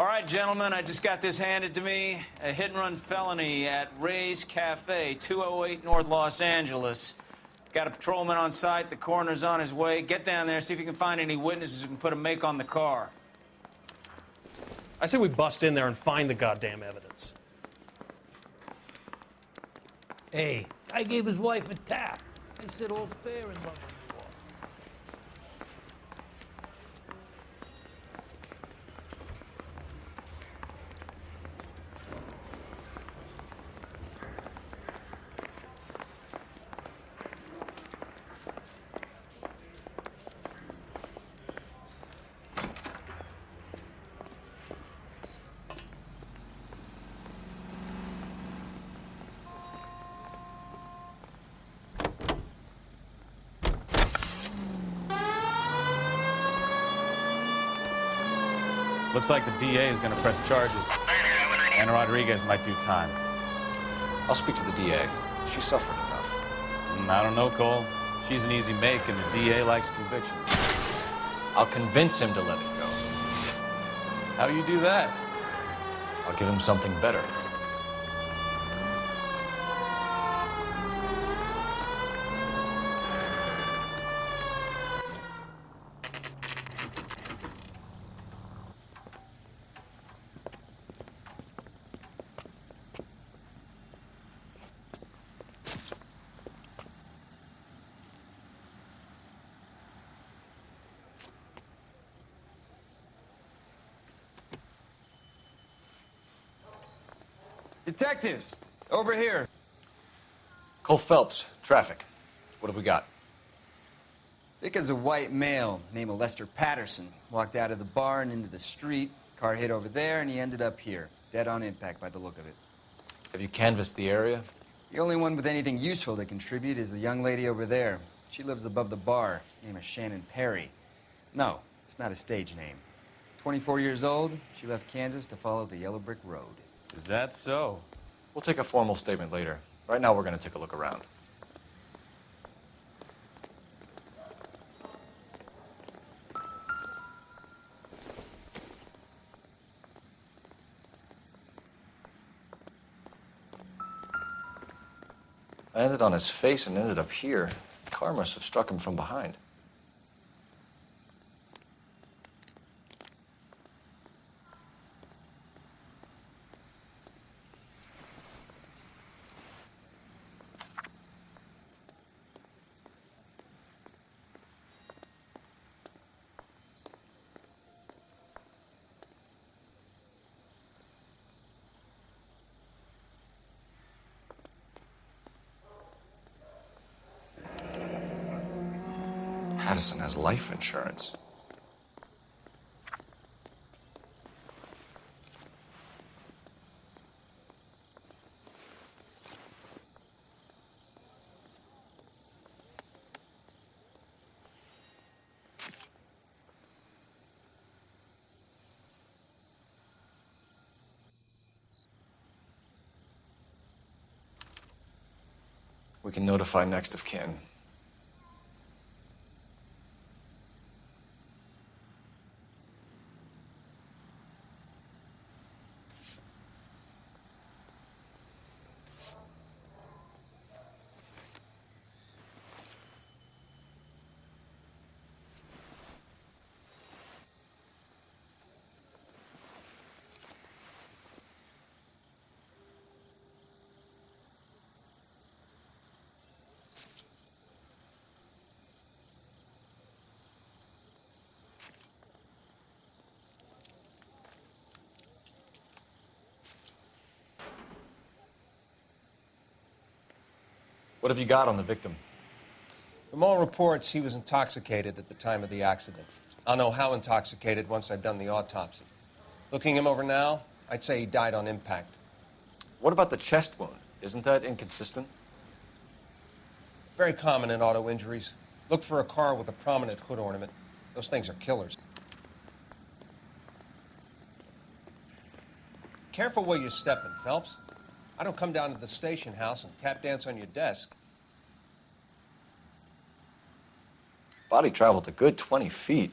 All right, gentlemen, I just got this handed to me. A hit-and-run felony at Ray's Cafe, 208 North Los Angeles. Got a patrolman on site. The coroner's on his way. Get down there, see if you can find any witnesses who can put a make on the car. I say we bust in there and find the goddamn evidence. Hey, I gave his wife a tap. I said all's fair in love and war. Looks like the DA is going to press charges. And Rodriguez might do time. I'll speak to the DA. She suffered enough. I don't know, Cole. She's an easy make, and the DA likes conviction. I'll convince him to let it go. How do you do that? I'll give him something better. Detectives, over here. Cole Phelps, traffic. What have we got? Vic is a white male named Lester Patterson. Walked out of the bar and into the street. Car hit over there, and he ended up here. Dead on impact by the look of it. Have you canvassed the area? The only one with anything useful to contribute is the young lady over there. She lives above the bar. Name is Shannon Perry. No, it's not a stage name. 24 years old, she left Kansas to follow the Yellow Brick Road. Is that so? We'll take a formal statement later. Right now, we're going to take a look around. I landed on his face and ended up here. The car must have struck him from behind. Patterson has life insurance. We can notify next of kin. What have you got on the victim? From all reports, he was intoxicated at the time of the accident. I'll know how intoxicated once I've done the autopsy. Looking him over now, I'd say he died on impact. What about the chest wound? Isn't that inconsistent? Very common in auto injuries. Look for a car with a prominent hood ornament. Those things are killers. Careful where you're stepping, Phelps. I don't come down to the station house and tap dance on your desk. Body traveled a good 20 feet.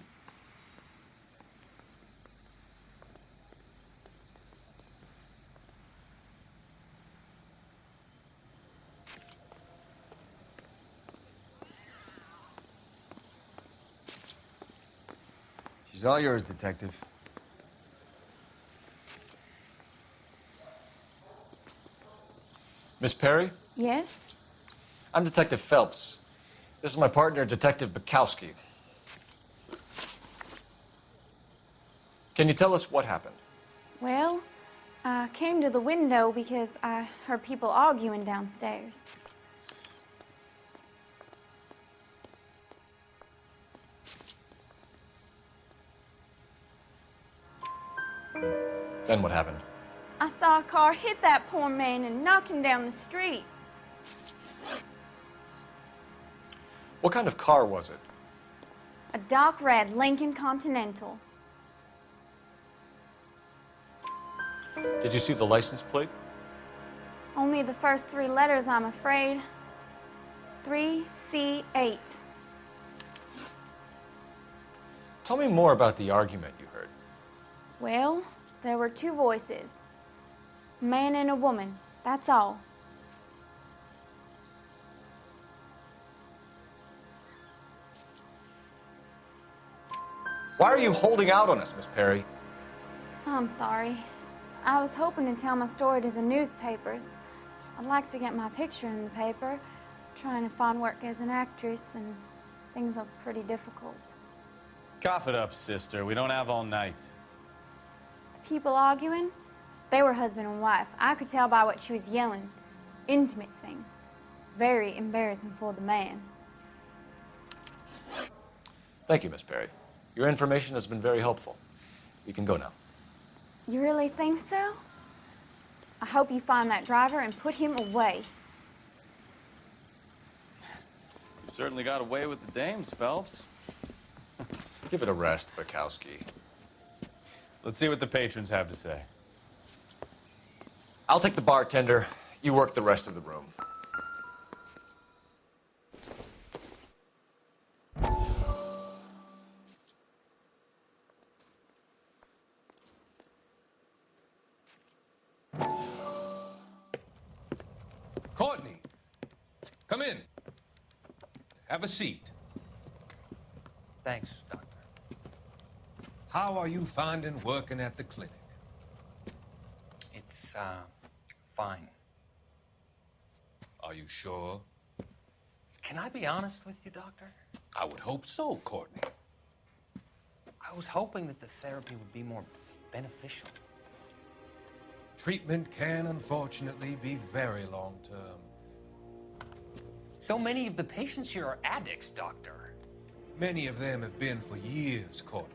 She's all yours, Detective. Miss Perry, Yes? I'm Detective Phelps. This is my partner, Detective Bukowski. Can you tell us what happened? Well, I came to the window because I heard people arguing downstairs. Then what happened? I saw a car hit that poor man and knock him down the street. What kind of car was it? A dark red Lincoln Continental. Did you see the license plate? Only the first three letters, I'm afraid. 3C8. Tell me more about the argument you heard. Well, there were two voices. A man and a woman, that's all. Why are you holding out on us, Miss Perry? I'm sorry. I was hoping to tell my story to the newspapers. I'd like to get my picture in the paper. Trying to find work as an actress, and things look pretty difficult. Cough it up, sister. We don't have all night. The people arguing, they were husband and wife. I could tell by what she was yelling. Intimate things. Very embarrassing for the man. Thank you, Miss Perry. Your information has been very helpful. You can go now. You really think so? I hope you find that driver and put him away. You certainly got away with the dames, Phelps. Give it a rest, Bukowski. Let's see what the patrons have to say. I'll take the bartender. You work the rest of the room. Courtney, come in. Have a seat. Thanks, Doctor. How are you finding working at the clinic? It's, fine. Are you sure? Can I be honest with you, Doctor? I would hope so, Courtney. I was hoping that the therapy would be more beneficial. Treatment can, unfortunately, be very long-term. So many of the patients here are addicts, Doctor. Many of them have been for years, Courtney.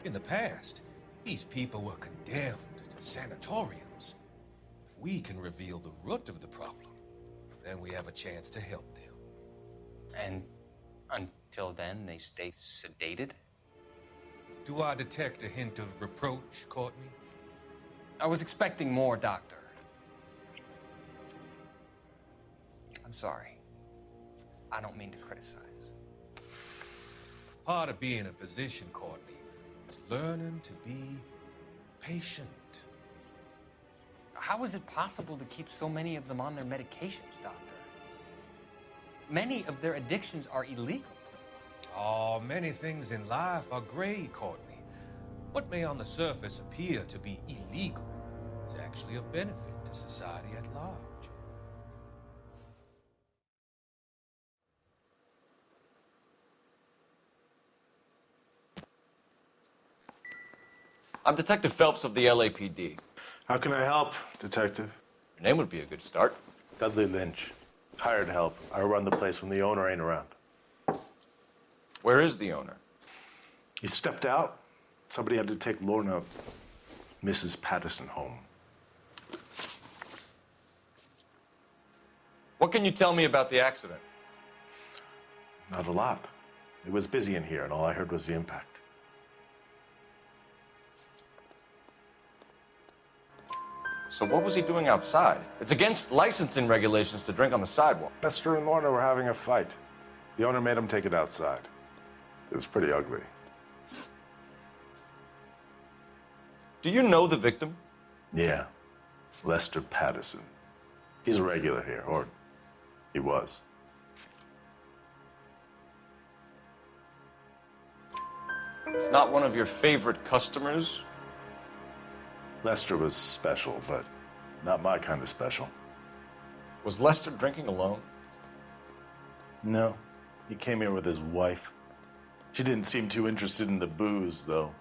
In the past, these people were condemned to sanatoriums. If we can reveal the root of the problem, then we have a chance to help them. And until then, they stay sedated? Do I detect a hint of reproach, Courtney? I was expecting more, Doctor. I'm sorry. I don't mean to criticize. Part of being a physician, Courtney, is learning to be patient. How is it possible to keep so many of them on their medications, Doctor? Many of their addictions are illegal. Oh, many things in life are gray, Courtney. What may on the surface appear to be illegal is actually of benefit to society at large. I'm Detective Phelps of the LAPD. How can I help, Detective? Your name would be a good start. Dudley Lynch. Hired help. I run the place when the owner ain't around. Where is the owner? He stepped out. Somebody had to take Lorna, Mrs. Patterson, home. What can you tell me about the accident? Not a lot. It was busy in here, and all I heard was the impact. So what was he doing outside? It's against licensing regulations to drink on the sidewalk. Esther and Lorna were having a fight. The owner made him take it outside. It was pretty ugly. Do you know the victim? Yeah. Lester Patterson. He's a regular here, or he was. Not one of your favorite customers? Lester was special, but not my kind of special. Was Lester drinking alone? No, he came here with his wife. She didn't seem too interested in the booze, though.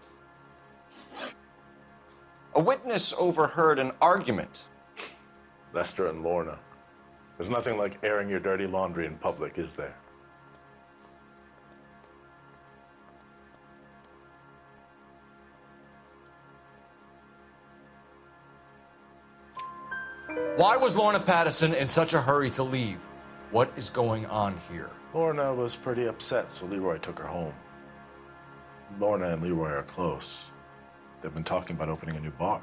A witness overheard an argument. Lester and Lorna. There's nothing like airing your dirty laundry in public, is there? Why was Lorna Patterson in such a hurry to leave? What is going on here? Lorna was pretty upset, so Leroy took her home. Lorna and Leroy are close. They've been talking about opening a new bar.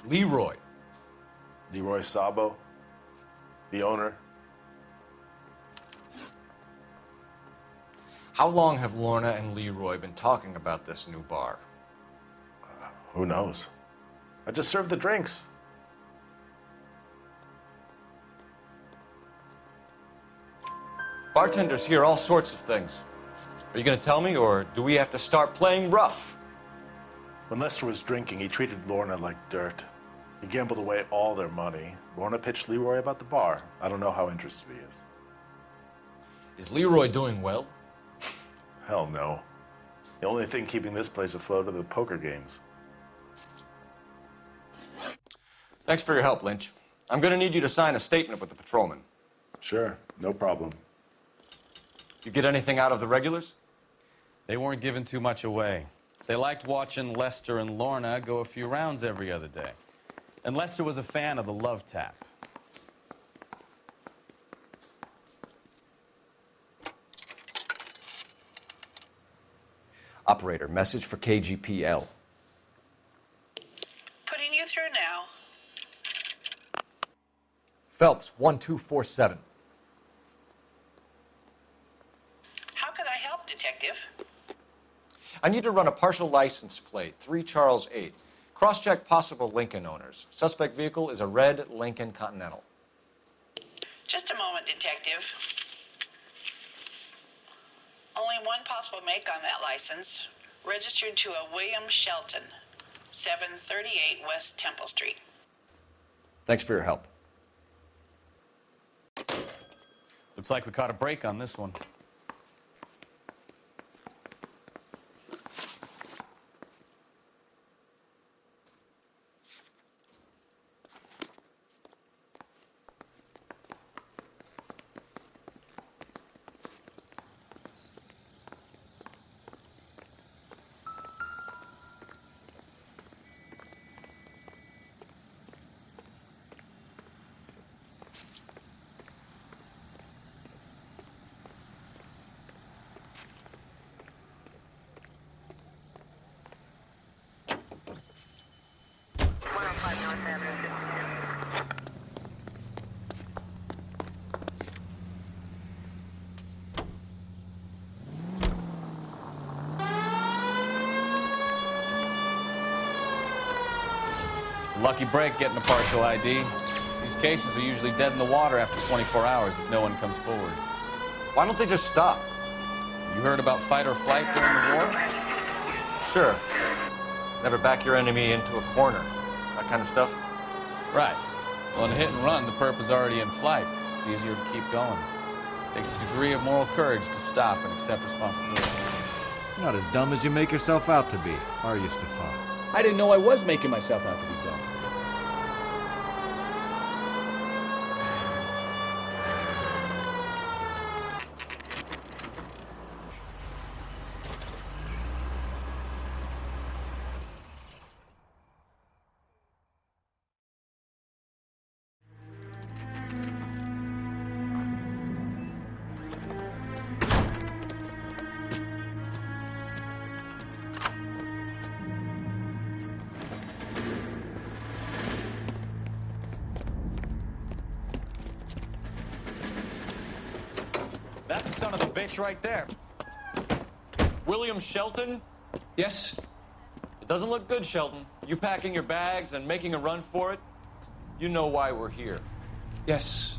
Leroy. Leroy Sabo, the owner. How long have Lorna and Leroy been talking about this new bar? Who knows? I just served the drinks. Bartenders hear all sorts of things. Are you going to tell me, or do we have to start playing rough? When Lester was drinking, he treated Lorna like dirt. He gambled away all their money. Lorna pitched Leroy about the bar. I don't know how interested he is. Is Leroy doing well? Hell no. The only thing keeping this place afloat are the poker games. Thanks for your help, Lynch. I'm going to need you to sign a statement with the patrolman. Sure, no problem. You get anything out of the regulars? They weren't giving too much away. They liked watching Lester and Lorna go a few rounds every other day. And Lester was a fan of the love tap. Operator, message for KGPL. Putting you through now. Phelps, 1247. How could I help, Detective? I need to run a partial license plate, 3 Charles 8. Cross-check possible Lincoln owners. Suspect vehicle is a red Lincoln Continental. Just a moment, Detective. Only one possible make on that license. Registered to a William Shelton, 738 West Temple Street. Thanks for your help. Looks like we caught a break on this one. It's a lucky break getting a partial ID. These cases are usually dead in the water after 24 hours if no one comes forward. Why don't they just stop? You heard about fight or flight during the war? Sure. Never back your enemy into a corner. That kind of stuff. Right. Well, in a hit and run, the perp is already in flight. It's easier to keep going. It takes a degree of moral courage to stop and accept responsibility. You're not as dumb as you make yourself out to be, are you, Stefan? I didn't know I was making myself out to be dumb. That's the son of the bitch right there. William Shelton? Yes? It doesn't look good, Shelton. You packing your bags and making a run for it? You know why we're here. Yes.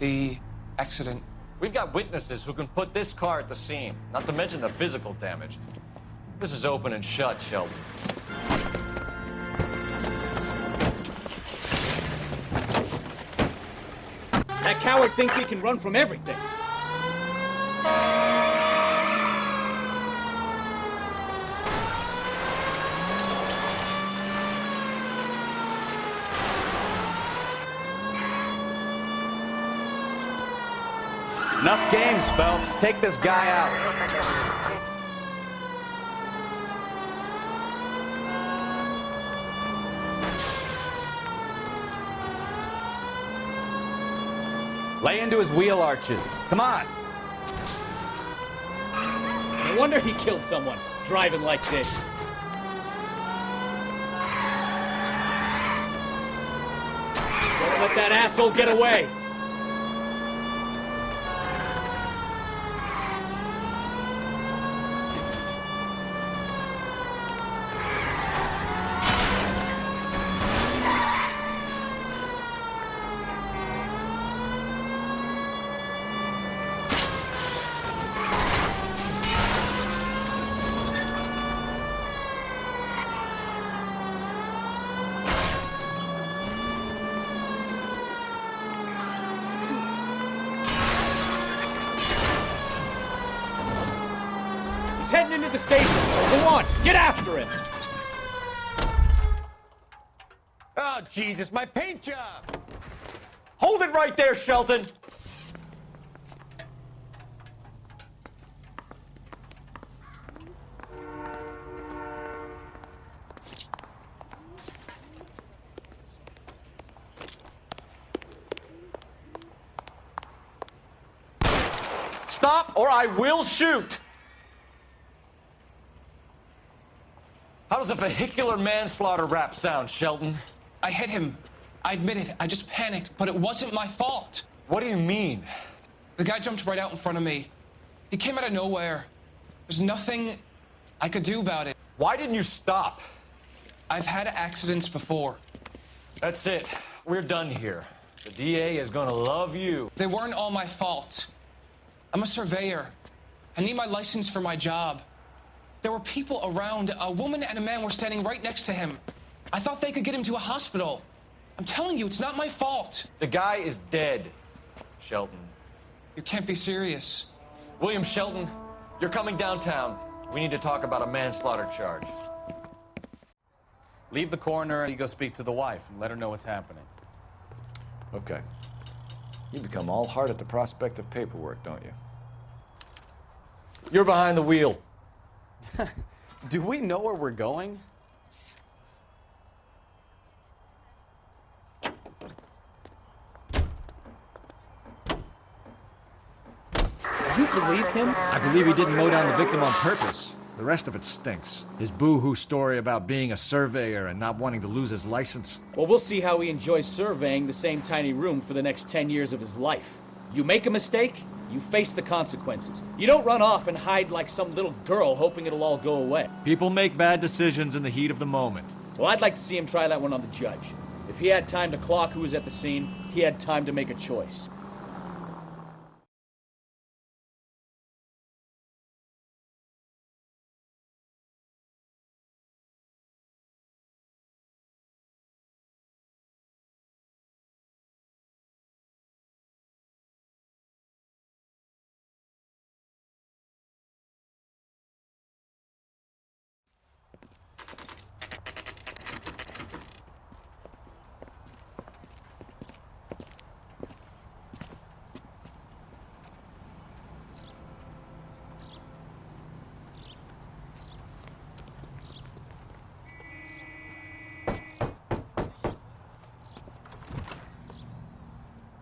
The accident. We've got witnesses who can put this car at the scene, not to mention the physical damage. This is open and shut, Sheldon. That coward thinks he can run from everything. Enough games, Phelps. Take this guy out. Lay into his wheel arches. Come on. No wonder he killed someone, driving like this. Don't let that asshole get away. He's heading into the station. Go on, get after him. Oh, Jesus, my paint job! Hold it right there, Shelton! Stop, or I will shoot! How does a vehicular manslaughter rap sound, Shelton? I hit him. I admit it. I just panicked, but it wasn't my fault. What do you mean? The guy jumped right out in front of me. He came out of nowhere. There's nothing I could do about it. Why didn't you stop? I've had accidents before. That's it. We're done here. The DA is gonna love you. They weren't all my fault. I'm a surveyor. I need my license for my job. There were people around. A woman and a man were standing right next to him. I thought they could get him to a hospital. I'm telling you, it's not my fault. The guy is dead, Shelton. You can't be serious. William Shelton, you're coming downtown. We need to talk about a manslaughter charge. Leave the coroner and you go speak to the wife and let her know what's happening. Okay. You become all heart at the prospect of paperwork, don't you? You're behind the wheel. Do we know where we're going? You believe him? I believe he didn't mow down the victim on purpose. The rest of it stinks. His boo-hoo story about being a surveyor and not wanting to lose his license. Well, we'll see how he enjoys surveying the same tiny room for the next 10 years of his life. You make a mistake, you face the consequences. You don't run off and hide like some little girl hoping it'll all go away. People make bad decisions in the heat of the moment. Well, I'd like to see him try that one on the judge. If he had time to clock who was at the scene, he had time to make a choice.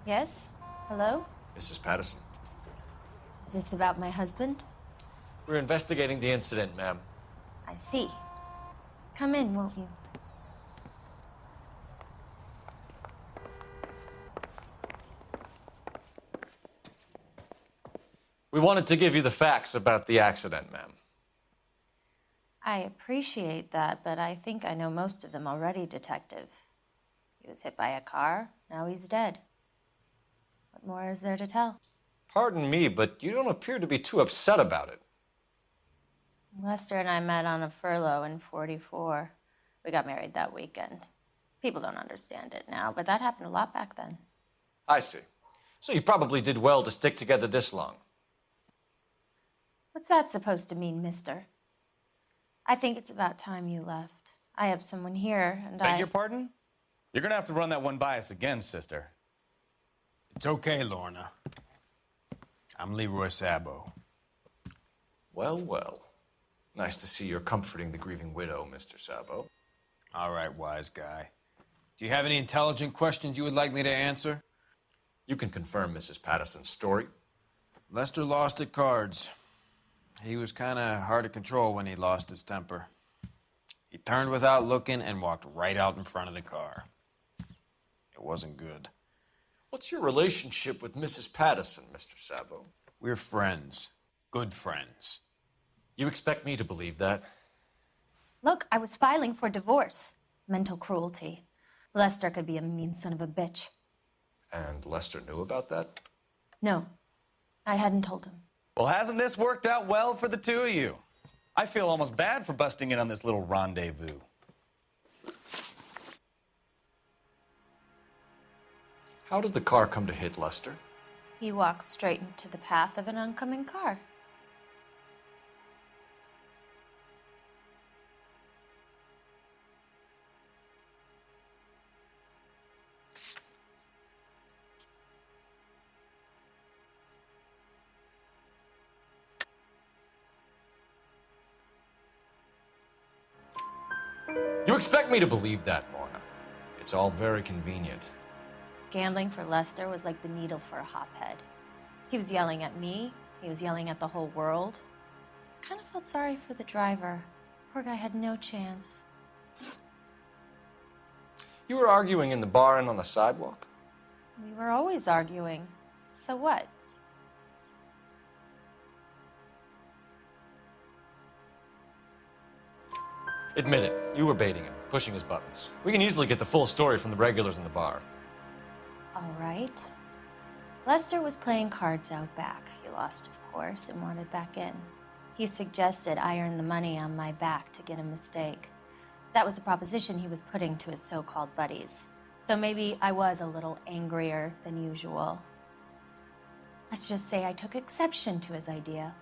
Yes? Hello? Mrs. Patterson. Is this about my husband? We're investigating the incident, ma'am. I see. Come in, won't you? We wanted to give you the facts about the accident, ma'am. I appreciate that, but I think I know most of them already, Detective. He was hit by a car, now he's dead. What more is there to tell? Pardon me, but you don't appear to be too upset about it. Lester and I met on a furlough in '44. We got married that weekend. People don't understand it now, but that happened a lot back then. I see. So you probably did well to stick together this long. What's that supposed to mean, mister? I think it's about time you left. I have someone here, and Beg your pardon? You're gonna have to run that one by us again, sister. It's okay, Lorna. I'm Leroy Sabo. Well, well. Nice to see you're comforting the grieving widow, Mr. Sabo. All right, wise guy. Do you have any intelligent questions you would like me to answer? You can confirm Mrs. Patterson's story. Lester lost at cards. He was kind of hard to control when he lost his temper. He turned without looking and walked right out in front of the car. It wasn't good. What's your relationship with Mrs. Patterson, Mr. Sabo? We're friends. Good friends. You expect me to believe that? Look, I was filing for divorce. Mental cruelty. Lester could be a mean son of a bitch. And Lester knew about that? No, I hadn't told him. Well, hasn't this worked out well for the two of you? I feel almost bad for busting in on this little rendezvous. How did the car come to hit Lester? He walked straight into the path of an oncoming car. You expect me to believe that, Lorna. It's all very convenient. Gambling for Lester was like the needle for a hophead. He was yelling at me. He was yelling at the whole world. I kind of felt sorry for the driver. Poor guy had no chance. You were arguing in the bar and on the sidewalk? We were always arguing. So what? Admit it, you were baiting him, pushing his buttons. We can easily get the full story from the regulars in the bar. All right. Lester was playing cards out back. He lost, of course, and wanted back in. He suggested I earn the money on my back to get a mistake. That was the proposition he was putting to his so-called buddies. So maybe I was a little angrier than usual. Let's just say I took exception to his idea.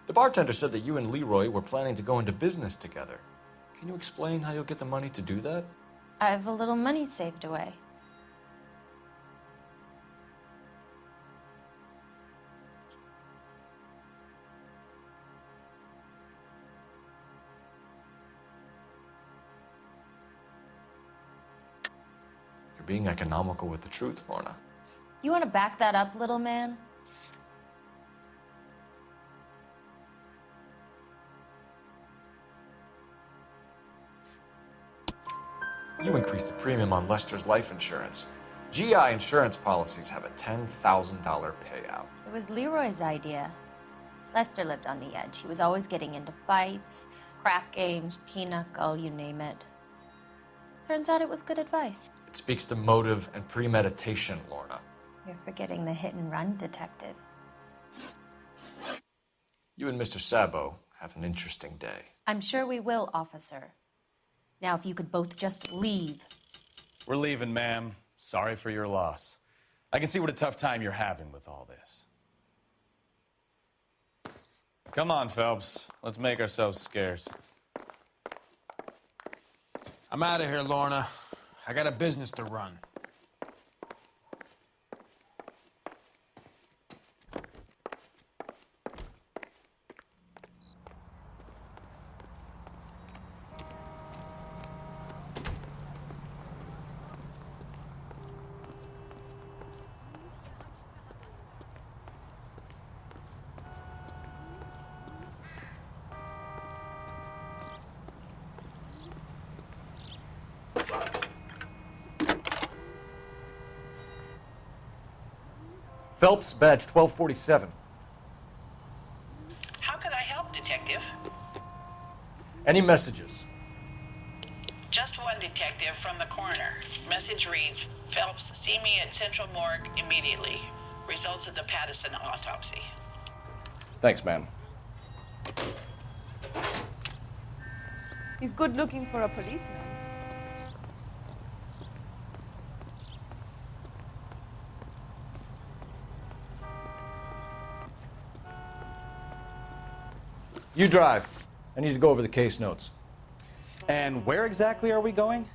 The bartender said that you and Leroy were planning to go into business together. Can you explain how you'll get the money to do that? I have a little money saved away. You're being economical with the truth, Lorna. You want to back that up, little man? You increased the premium on Lester's life insurance. GI insurance policies have a $10,000 payout. It was Leroy's idea. Lester lived on the edge. He was always getting into fights, crap games, pinochle, you name it. Turns out it was good advice. It speaks to motive and premeditation, Lorna. You're forgetting the hit and run detective. You and Mr. Sabo have an interesting day. I'm sure we will, officer. Now, if you could both just leave. We're leaving, ma'am. Sorry for your loss. I can see what a tough time you're having with all this. Come on, Phelps. Let's make ourselves scarce. I'm out of here, Lorna. I got a business to run. Phelps, badge 1247. How could I help, Detective? Any messages? Just one detective from the coroner. Message reads, Phelps, see me at Central Morgue immediately. Results of the Patterson autopsy. Thanks, man. He's good looking for a policeman. You drive. I need to go over the case notes. And where exactly are we going?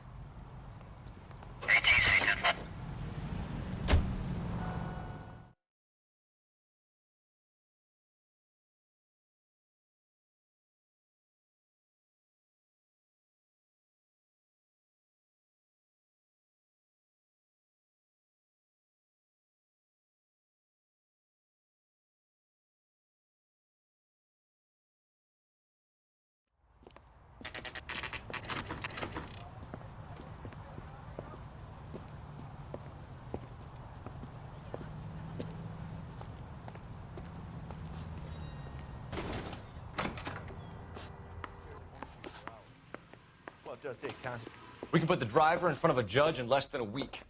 We can put the driver in front of a judge in less than a week.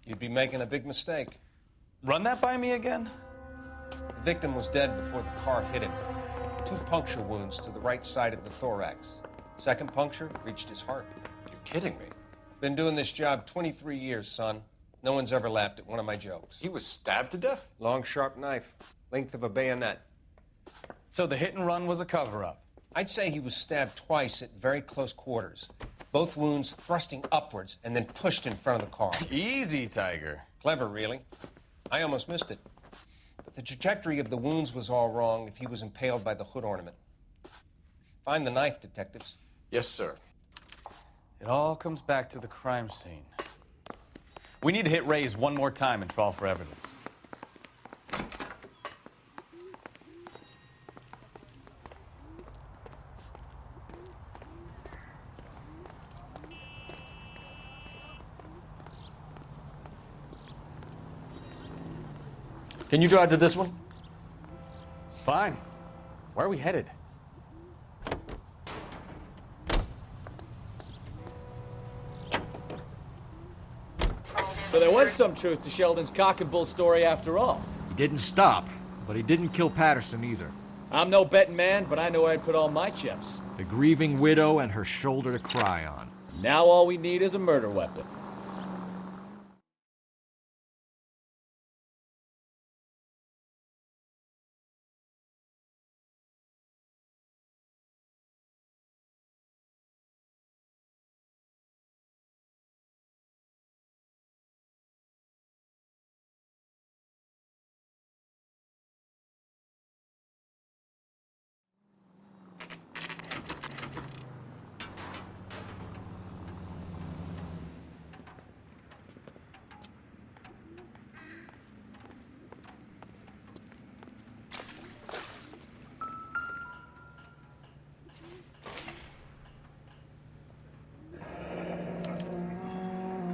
You'd be making a big mistake. Run that by me again? The victim was dead before the car hit him. 2 puncture wounds to the right side of the thorax. Second puncture reached his heart. You're kidding me. Been doing this job 23 years, son. No one's ever laughed at one of my jokes. He was stabbed to death? Long, sharp knife. Length of a bayonet. So the hit and run was a cover-up? I'd say he was stabbed twice at very close quarters. Both wounds thrusting upwards and then pushed in front of the car. Easy, Tiger. Clever, really. I almost missed it. But the trajectory of the wounds was all wrong if he was impaled by the hood ornament. Find the knife, detectives. Yes, sir. It all comes back to the crime scene. We need to hit Ray's one more time and trawl for evidence. Can you drive to this one? Fine. Where are we headed? So there was some truth to Sheldon's cock and bull story after all. He didn't stop, but he didn't kill Patterson either. I'm no betting man, but I know where I'd put all my chips. The grieving widow and her shoulder to cry on. Now all we need is a murder weapon.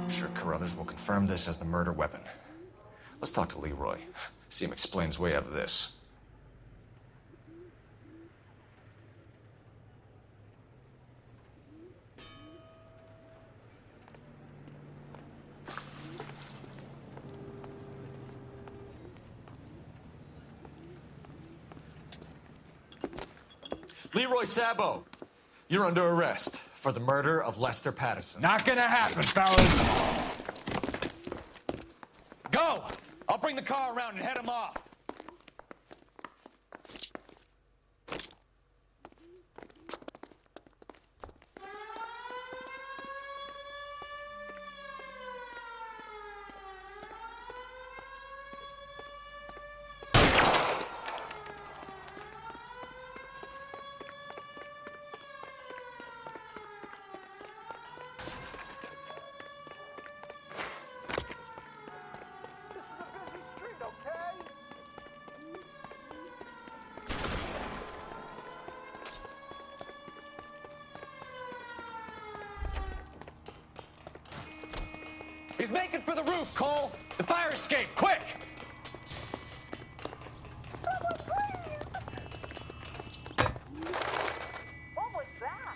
I'm sure Carruthers will confirm this as the murder weapon. Let's talk to Leroy. See him explain his way out of this. Leroy Sabo, you're under arrest for the murder of Lester Patterson. Not gonna happen, fellas. Go! I'll bring the car around and head him off. He's making for the roof, Cole! The fire escape, quick! What was that?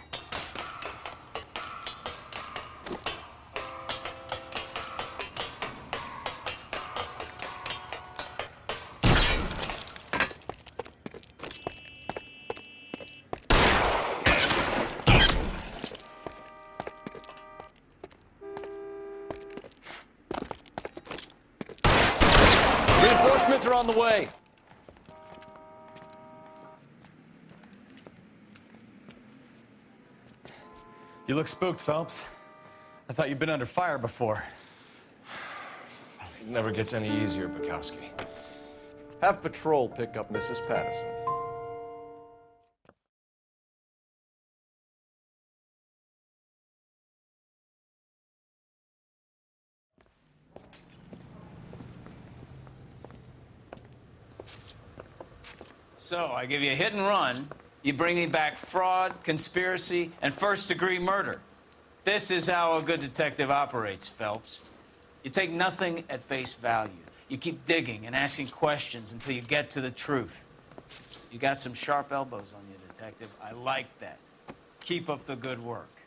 on the way. You look spooked, Phelps. I thought you'd been under fire before. It never gets any easier, Bukowski. Have patrol pick up Mrs. Pattison. So, I give you a hit and run. You bring me back fraud, conspiracy, and first-degree murder. This is how a good detective operates, Phelps. You take nothing at face value. You keep digging and asking questions until you get to the truth. You got some sharp elbows on you, detective. I like that. Keep up the good work.